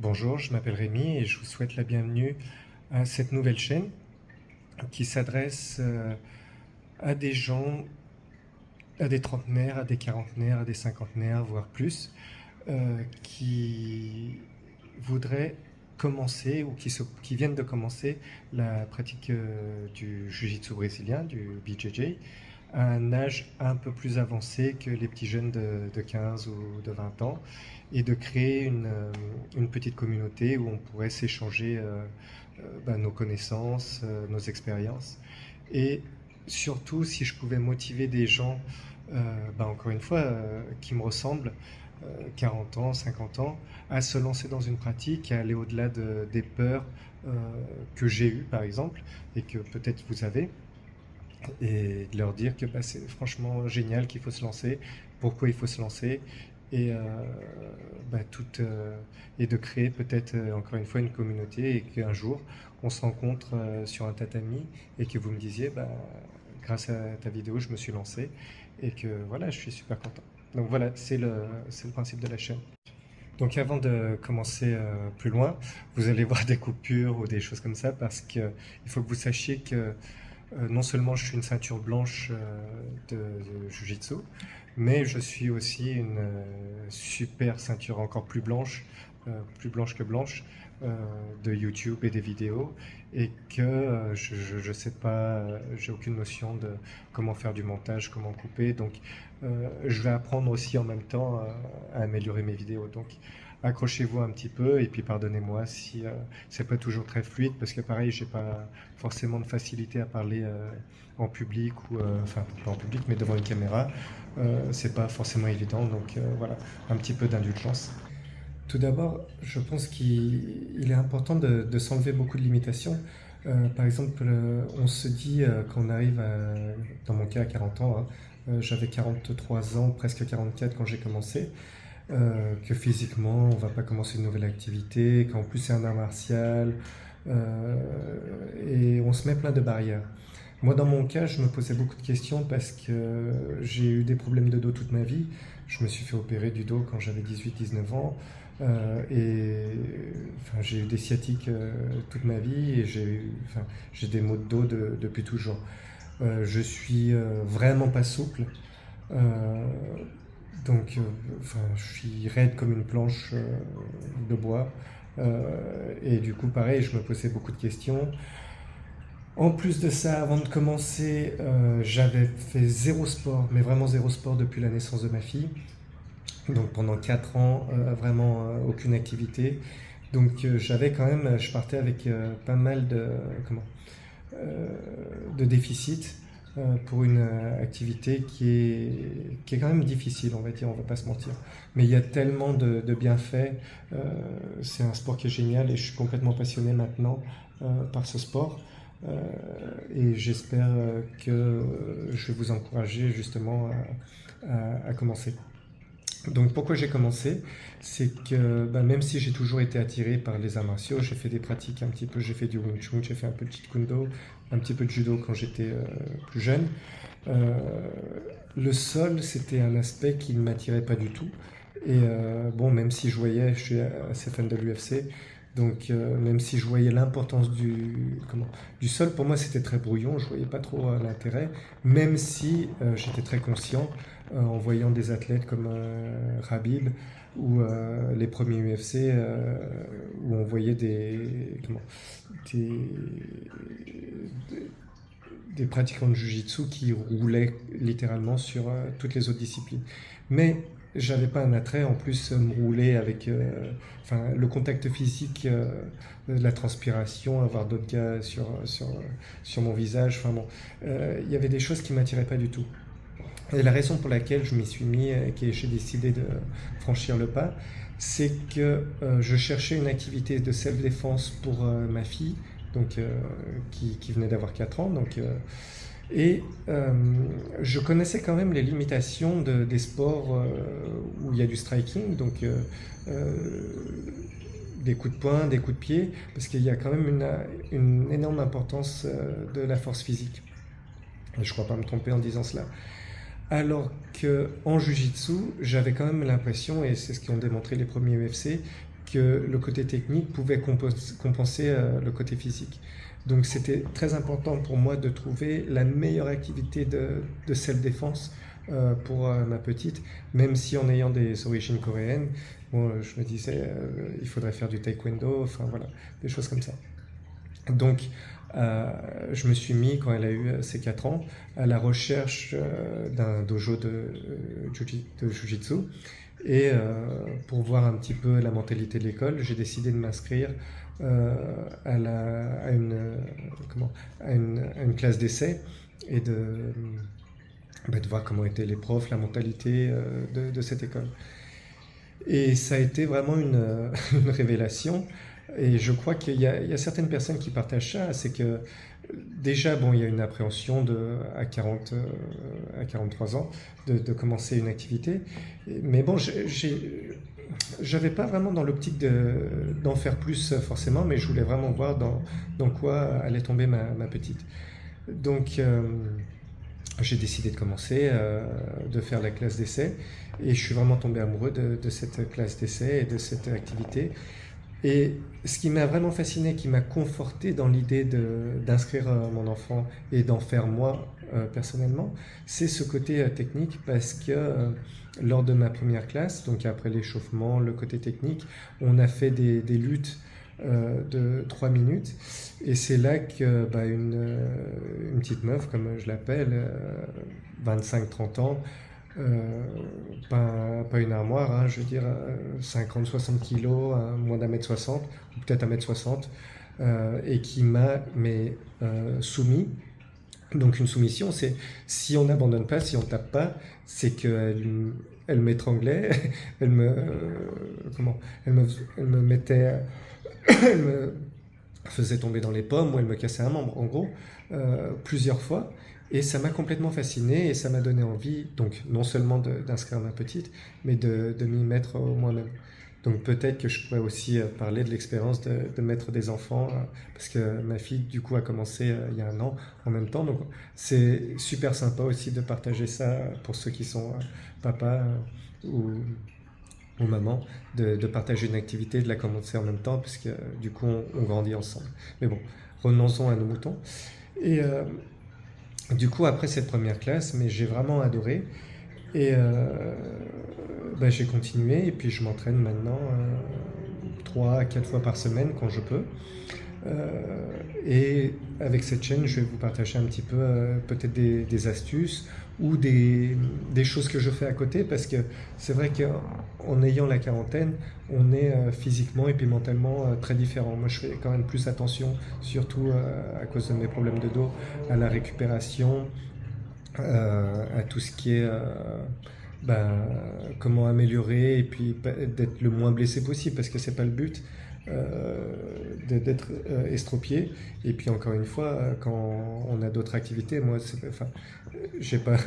Bonjour, je m'appelle Rémi et je vous souhaite la bienvenue à cette nouvelle chaîne qui s'adresse à des gens, à des trentenaires, à des quarantenaires, à des cinquantenaires, voire plus, qui voudraient commencer ou qui viennent de commencer la pratique du Jiu-Jitsu brésilien, du BJJ, à un âge un peu plus avancé que les petits jeunes de 15 ou de 20 ans, et de créer une petite communauté où on pourrait s'échanger nos connaissances, nos expériences. Et surtout, si je pouvais motiver des gens, encore une fois, qui me ressemblent, 40 ans, 50 ans, à se lancer dans une pratique, à aller au-delà des peurs euh, que j'ai eues, par exemple, et que peut-être vous avez, et de leur dire que c'est franchement génial, qu'il faut se lancer, pourquoi il faut se lancer, et, et de créer peut-être encore une fois une communauté, et qu'un jour on se rencontre sur un tatami et que vous me disiez grâce à ta vidéo je me suis lancé et que voilà, je suis super content. Donc voilà, c'est le principe de la chaîne. Donc avant de commencer plus loin, vous allez voir des coupures ou des choses comme ça parce qu'il faut que vous sachiez que non seulement je suis une ceinture blanche de Jiu-Jitsu, mais je suis aussi une super ceinture encore plus blanche que blanche, de YouTube et des vidéos, et que je sais pas, j'ai aucune notion de comment faire du montage, comment couper, donc je vais apprendre aussi en même temps à améliorer mes vidéos. Donc accrochez-vous un petit peu et puis pardonnez-moi si c'est pas toujours très fluide parce que pareil, j'ai pas forcément de facilité à parler en public ou enfin pas en public mais devant une caméra. C'est pas forcément évident, donc voilà, un petit peu d'indulgence. Tout d'abord, je pense qu'il est important de s'enlever beaucoup de limitations. Par exemple, on se dit quand on arrive, dans mon cas à 40 ans, hein, j'avais 43 ans, presque 44 quand j'ai commencé, que physiquement on va pas commencer une nouvelle activité, qu'en plus c'est un art martial, et on se met plein de barrières. Moi, dans mon cas, je me posais beaucoup de questions parce que j'ai eu des problèmes de dos toute ma vie. Je me suis fait opérer du dos quand j'avais 18-19 ans. Enfin, j'ai eu des sciatiques toute ma vie et j'ai des maux de dos depuis toujours. Je suis vraiment pas souple. Euh, enfin, je suis raide comme une planche de bois. Et du coup, pareil, je me posais beaucoup de questions. En plus de ça, avant de commencer, j'avais fait zéro sport, mais vraiment zéro sport depuis la naissance de ma fille. Donc pendant 4 ans, vraiment aucune activité. Donc j'avais quand même, je partais avec pas mal euh, de déficit pour une activité qui est quand même difficile, on va dire, on va pas se mentir. Mais il y a tellement de bienfaits, euh, c'est un sport qui est génial et je suis complètement passionné maintenant par ce sport. Euh, et j'espère que je vais vous encourager justement à commencer. Donc pourquoi j'ai commencé? C'est que même si j'ai toujours été attiré par les arts martiaux, j'ai fait des pratiques un petit peu, j'ai fait du Wing Chun, j'ai fait un peu de Jeet Kune Do, un petit peu de judo quand j'étais plus jeune. Euh, le sol, c'était un aspect qui ne m'attirait pas du tout. Et bon, même si je voyais, je suis assez fan de l'UFC, donc même si je voyais l'importance du sol, pour moi c'était très brouillon, je voyais pas trop l'intérêt, même si j'étais très conscient en voyant des athlètes comme Khabib ou les premiers UFC où on voyait des, des pratiquants de Jiu-Jitsu qui roulaient littéralement sur toutes les autres disciplines. Mais j'avais pas un attrait, en plus me rouler avec le contact physique, la transpiration, avoir d'autres gars sur mon visage, il y avait des choses qui m'attiraient pas du tout. Et la raison pour laquelle je m'y suis mis et que j'ai décidé de franchir le pas, c'est que je cherchais une activité de self-défense pour ma fille, donc, qui venait d'avoir 4 ans. Et je connaissais quand même les limitations des sports où il y a du striking, euh, des coups de poing, des coups de pied, parce qu'il y a quand même une énorme importance de la force physique. Et je ne crois pas me tromper en disant cela. Alors qu'en Jiu-Jitsu, j'avais quand même l'impression, et c'est ce qu'ont démontré les premiers UFC, que le côté technique pouvait compenser le côté physique. Donc c'était très important pour moi de trouver la meilleure activité de self-défense pour ma petite, même si en ayant des origines coréennes, bon, je me disais il faudrait faire du taekwondo, enfin voilà, des choses comme ça. Donc je me suis mis, quand elle a eu ses 4 ans, à la recherche d'un dojo de Jiu-Jitsu. Et pour voir un petit peu la mentalité de l'école, j'ai décidé de m'inscrire à une classe d'essai et de voir comment étaient les profs, la mentalité de cette école. Et ça a été vraiment une révélation. Et je crois qu'il y a certaines personnes qui partagent ça, c'est que déjà, bon, il y a une appréhension à 43 ans de commencer une activité. Mais bon, j'avais pas vraiment dans l'optique d'en faire plus forcément, mais je voulais vraiment voir dans quoi allait tomber ma petite. Donc, j'ai décidé de commencer, de faire la classe d'essai. Et je suis vraiment tombé amoureux de cette classe d'essai et de cette activité. Et ce qui m'a vraiment fasciné, qui m'a conforté dans l'idée d'inscrire mon enfant et d'en faire moi personnellement, c'est ce côté technique parce que lors de ma première classe, donc après l'échauffement, le côté technique, on a fait des luttes de 3 minutes et c'est là que une petite meuf, comme je l'appelle, 25-30 ans, pas une armoire, hein, je veux dire 50-60 kilos, moins d'1m60, ou peut-être 1m60, et qui m'a soumis. Donc une soumission, c'est si on n'abandonne pas, si on tape pas, c'est qu'elle m'étranglait, elle me, elle me mettait, elle me faisait tomber dans les pommes ou elle me cassait un membre, en gros, plusieurs fois. Et ça m'a complètement fasciné et ça m'a donné envie, donc non seulement d'inscrire ma petite, mais de m'y mettre moi-même. Donc peut-être que je pourrais aussi parler de l'expérience de mettre des enfants, parce que ma fille du coup a commencé il y a un an en même temps. Donc c'est super sympa aussi de partager ça pour ceux qui sont papa ou maman, de partager une activité, de la commencer en même temps, parce que du coup on grandit ensemble. Mais bon, revenons-en à nos moutons. Et du coup, après cette première classe, mais j'ai vraiment adoré. Et j'ai continué et puis je m'entraîne maintenant 3 à 4 fois par semaine quand je peux. Et avec cette chaîne, je vais vous partager un petit peu peut-être des astuces ou des choses que je fais à côté parce que c'est vrai qu'en ayant la quarantaine, on est physiquement et puis mentalement très différent. Moi, je fais quand même plus attention, surtout à cause de mes problèmes de dos, à la récupération, à tout ce qui est comment améliorer et puis d'être le moins blessé possible parce que c'est pas le but d'être estropié. Et puis encore une fois, quand on a d'autres activités, moi, j'ai pas,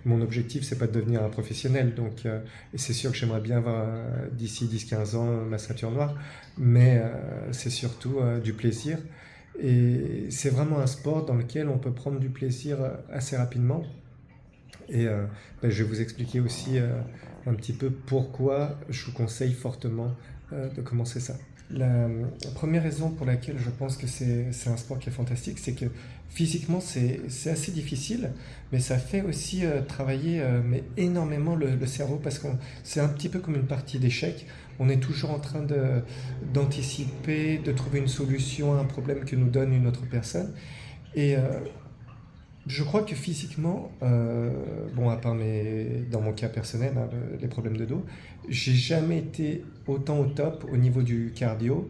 mon objectif c'est pas de devenir un professionnel. Donc, et c'est sûr que j'aimerais bien avoir d'ici 10-15 ans ma ceinture noire, mais c'est surtout du plaisir. Et c'est vraiment un sport dans lequel on peut prendre du plaisir assez rapidement. Et je vais vous expliquer aussi un petit peu pourquoi je vous conseille fortement de commencer ça. La première raison pour laquelle je pense que c'est un sport qui est fantastique, c'est que physiquement c'est assez difficile, mais ça fait aussi travailler mais énormément le cerveau parce que c'est un petit peu comme une partie d'échecs. On est toujours en train d'anticiper, de trouver une solution à un problème que nous donne une autre personne. Et je crois que physiquement, à part dans mon cas personnel, hein, les problèmes de dos, j'ai jamais été autant au top au niveau du cardio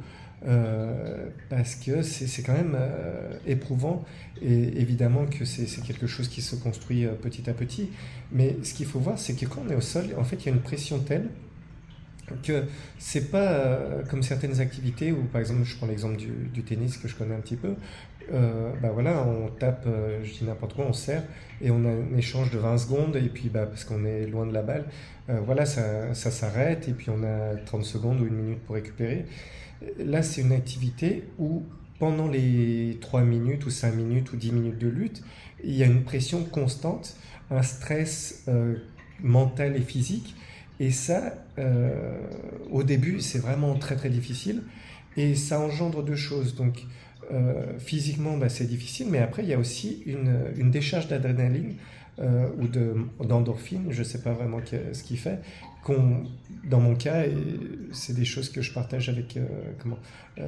parce que c'est quand même éprouvant et évidemment que c'est quelque chose qui se construit petit à petit. Mais ce qu'il faut voir, c'est que quand on est au sol, en fait, il y a une pression telle que c'est pas comme certaines activités où, par exemple, je prends l'exemple du tennis que je connais un petit peu. Voilà, on tape, je dis n'importe quoi, on serre et on a un échange de 20 secondes et puis parce qu'on est loin de la balle, voilà, ça s'arrête et puis on a 30 secondes ou une minute pour récupérer. Là, c'est une activité où pendant les 3 minutes ou 5 minutes ou 10 minutes de lutte, il y a une pression constante, un stress mental et physique. Et ça, au début, c'est vraiment très très difficile. Et ça engendre deux choses. Donc, physiquement, bah, c'est difficile, mais après, il y a aussi une décharge d'adrénaline d'endorphine, je ne sais pas vraiment ce qu'il fait, dans mon cas, et c'est des choses que je partage avec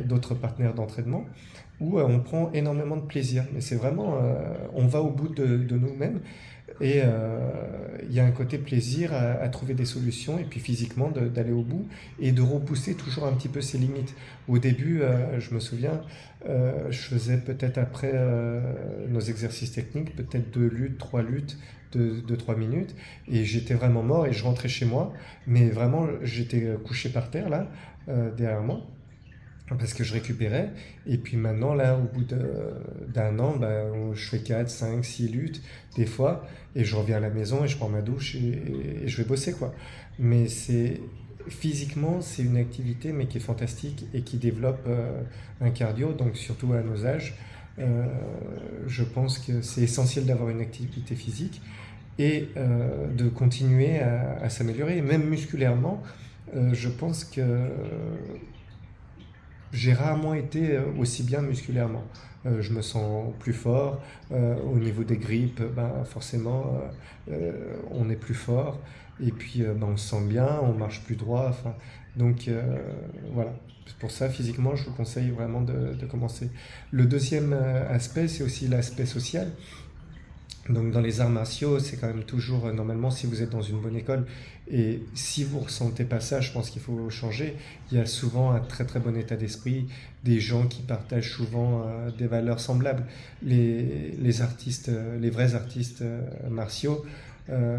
d'autres partenaires d'entraînement, où on prend énormément de plaisir. Mais c'est vraiment, on va au bout de nous-mêmes, et il y a un côté plaisir à trouver des solutions, et puis physiquement d'aller au bout, et de repousser toujours un petit peu ses limites. Au début, je me souviens, je faisais peut-être après nos exercices techniques, peut-être 2 luttes, 3 luttes de 3 minutes, et j'étais vraiment mort, et je rentrais chez moi, mais vraiment j'étais couché par terre là, derrière moi, parce que je récupérais. Et puis maintenant, là, au bout d'un an, bah, je fais 4, 5, 6 luttes des fois, et je reviens à la maison et je prends ma douche et je vais bosser, quoi. Mais physiquement, c'est une activité mais qui est fantastique et qui développe un cardio, donc surtout à nos âges. Euh, je pense que c'est essentiel d'avoir une activité physique et de continuer à s'améliorer, même musculairement. Je pense que j'ai rarement été aussi bien musculairement. Je me sens plus fort. Au niveau des grippes, ben, forcément, on est plus fort. Et puis, ben, on se sent bien, on marche plus droit. Enfin, donc, voilà. Pour ça, physiquement, je vous conseille vraiment de commencer. Le deuxième aspect, c'est aussi l'aspect social. Donc dans les arts martiaux, c'est quand même toujours, normalement, si vous êtes dans une bonne école, et si vous ressentez pas ça, je pense qu'il faut changer. Il y a souvent un très très bon état d'esprit, des gens qui partagent souvent des valeurs semblables. Les artistes, les vrais artistes martiaux,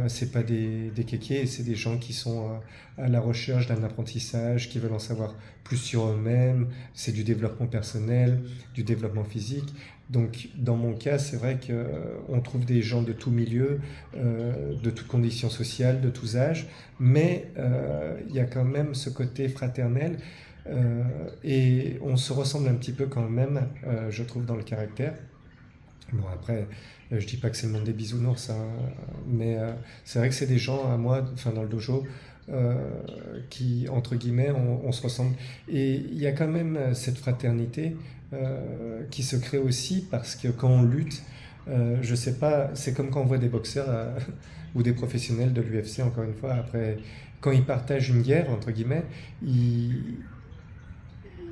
c'est pas des kékés, c'est des gens qui sont à la recherche d'un apprentissage, qui veulent en savoir plus sur eux-mêmes. C'est du développement personnel, du développement physique. Donc, dans mon cas, c'est vrai qu'on trouve des gens de tout milieu, de toutes conditions sociales, de tous âges, mais il y a quand même ce côté fraternel et on se ressemble un petit peu quand même, je trouve, dans le caractère. Bon, après, je dis pas que c'est le monde des bisounours, hein, mais c'est vrai que c'est des gens à moi, enfin dans le dojo, euh, qui, entre guillemets, on se ressemble. Et il y a quand même cette fraternité qui se crée aussi parce que quand on lutte, je sais pas, c'est comme quand on voit des boxeurs ou des professionnels de l'UFC, encore une fois, après, quand ils partagent une guerre, entre guillemets, ils,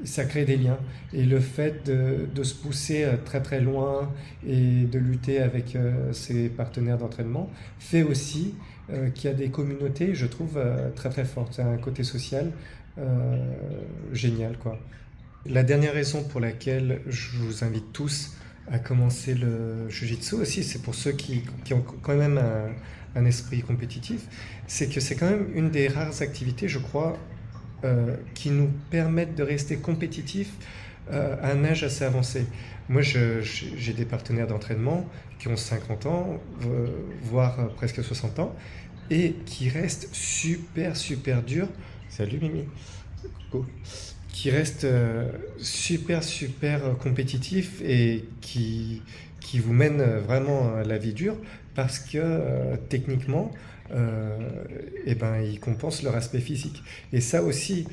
ça crée des liens. Et le fait de se pousser très très loin et de lutter avec ses partenaires d'entraînement fait aussi qu'il y a des communautés, je trouve, très très fortes. C'est un côté social génial, quoi. La dernière raison pour laquelle je vous invite tous à commencer le Jiu-Jitsu aussi, c'est pour ceux qui ont quand même un esprit compétitif, c'est que c'est quand même une des rares activités, je crois, qui nous permettent de rester compétitifs à un âge assez avancé. Moi, j'ai des partenaires d'entraînement qui ont 50 ans, voire presque 60 ans, et qui restent super, super durs. Salut Mimi. Coucou. Qui restent super, super compétitifs et qui vous mènent vraiment à la vie dure parce que techniquement, eh ben, ils compensent leur aspect physique. Et ça aussi,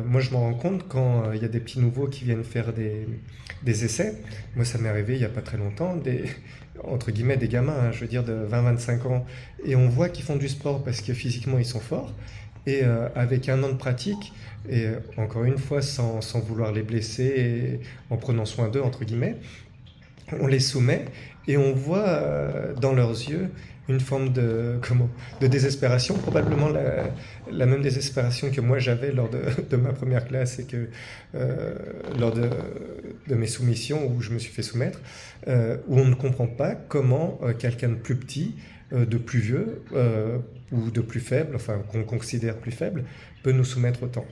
moi je m'en rends compte quand il y a des petits nouveaux qui viennent faire des essais. Moi ça m'est arrivé il n'y a pas très longtemps, entre guillemets des gamins, hein, je veux dire de 20-25 ans, et on voit qu'ils font du sport parce que physiquement ils sont forts, et avec un an de pratique, et encore une fois sans vouloir les blesser, et en prenant soin d'eux, entre guillemets, on les soumet et on voit dans leurs yeux une forme de désespération, probablement la même désespération que moi j'avais lors de ma première classe et que lors de mes soumissions où je me suis fait soumettre, où on ne comprend pas comment quelqu'un de plus petit, de plus vieux ou de plus faible, enfin qu'on considère plus faible, peut nous soumettre autant.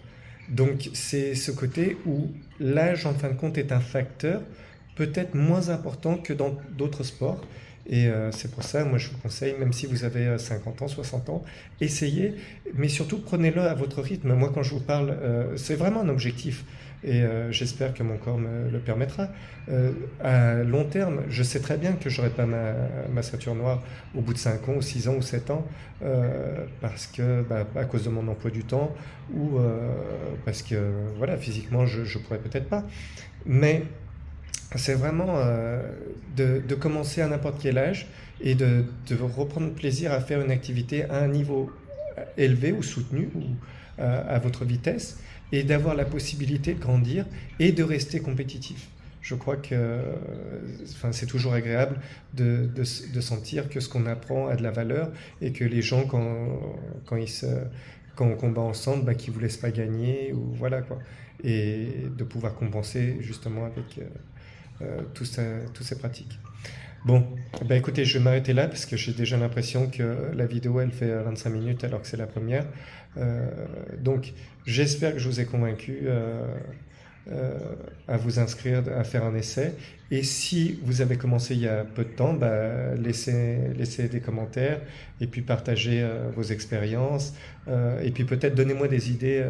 Donc c'est ce côté où l'âge en fin de compte est un facteur peut-être moins important que dans d'autres sports. Et c'est pour ça, moi je vous conseille, même si vous avez 50 ans, 60 ans, essayez, mais surtout prenez-le à votre rythme. Moi quand je vous parle, c'est vraiment un objectif. Et j'espère que mon corps me le permettra. À long terme, je sais très bien que je n'aurai pas ma ceinture noire au bout de 5 ans, ou 6 ans, ou 7 ans, parce que, à cause de mon emploi du temps, ou parce que, voilà, physiquement, je ne pourrais peut-être pas. Mais c'est vraiment de commencer à n'importe quel âge et de reprendre plaisir à faire une activité à un niveau élevé ou soutenu ou à votre vitesse et d'avoir la possibilité de grandir et de rester compétitif. Je crois que enfin, c'est toujours agréable de sentir que ce qu'on apprend a de la valeur et que les gens, quand on combat ensemble, qu'ils ne vous laissent pas gagner, ou voilà quoi. Et de pouvoir compenser justement avec toutes ces pratiques. Bon, écoutez, je vais m'arrêter là parce que j'ai déjà l'impression que la vidéo elle fait 25 minutes alors que c'est la première. Donc j'espère que je vous ai convaincu à vous inscrire, à faire un essai. Et si vous avez commencé il y a peu de temps, laissez des commentaires et puis partagez vos expériences. Et puis peut-être donnez-moi des idées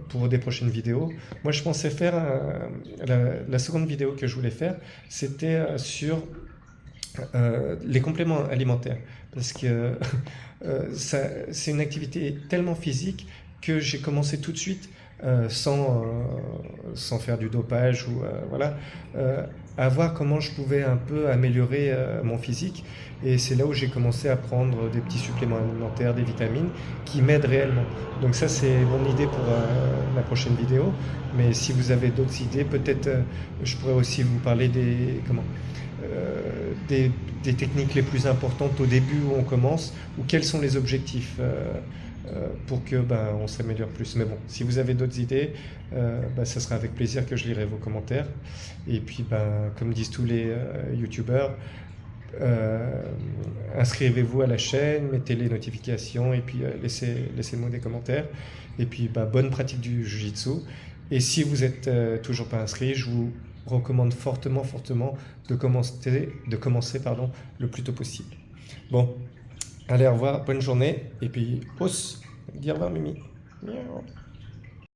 pour des prochaines vidéos. Moi, je pensais faire la seconde vidéo que je voulais faire, c'était sur les compléments alimentaires. Parce que c'est une activité tellement physique que j'ai commencé tout de suite sans faire du dopage ou voilà, à voir comment je pouvais un peu améliorer mon physique. Et c'est là où j'ai commencé à prendre des petits suppléments alimentaires, des vitamines qui m'aident réellement. Donc ça, c'est mon idée pour la prochaine vidéo. Mais si vous avez d'autres idées, peut-être je pourrais aussi vous parler des techniques les plus importantes au début où on commence, ou quels sont les objectifs pour que on s'améliore plus. Mais bon, si vous avez d'autres idées, ça sera avec plaisir que je lirai vos commentaires. Et puis, comme disent tous les youtubeurs, inscrivez-vous à la chaîne, mettez les notifications et puis laissez-moi des commentaires. Et puis, bonne pratique du Jiu-Jitsu. Et si vous n'êtes toujours pas inscrit, je vous recommande fortement de commencer le plus tôt possible. Bon, allez, au revoir, bonne journée, et puis, os, dis au revoir Mimi. Miaou.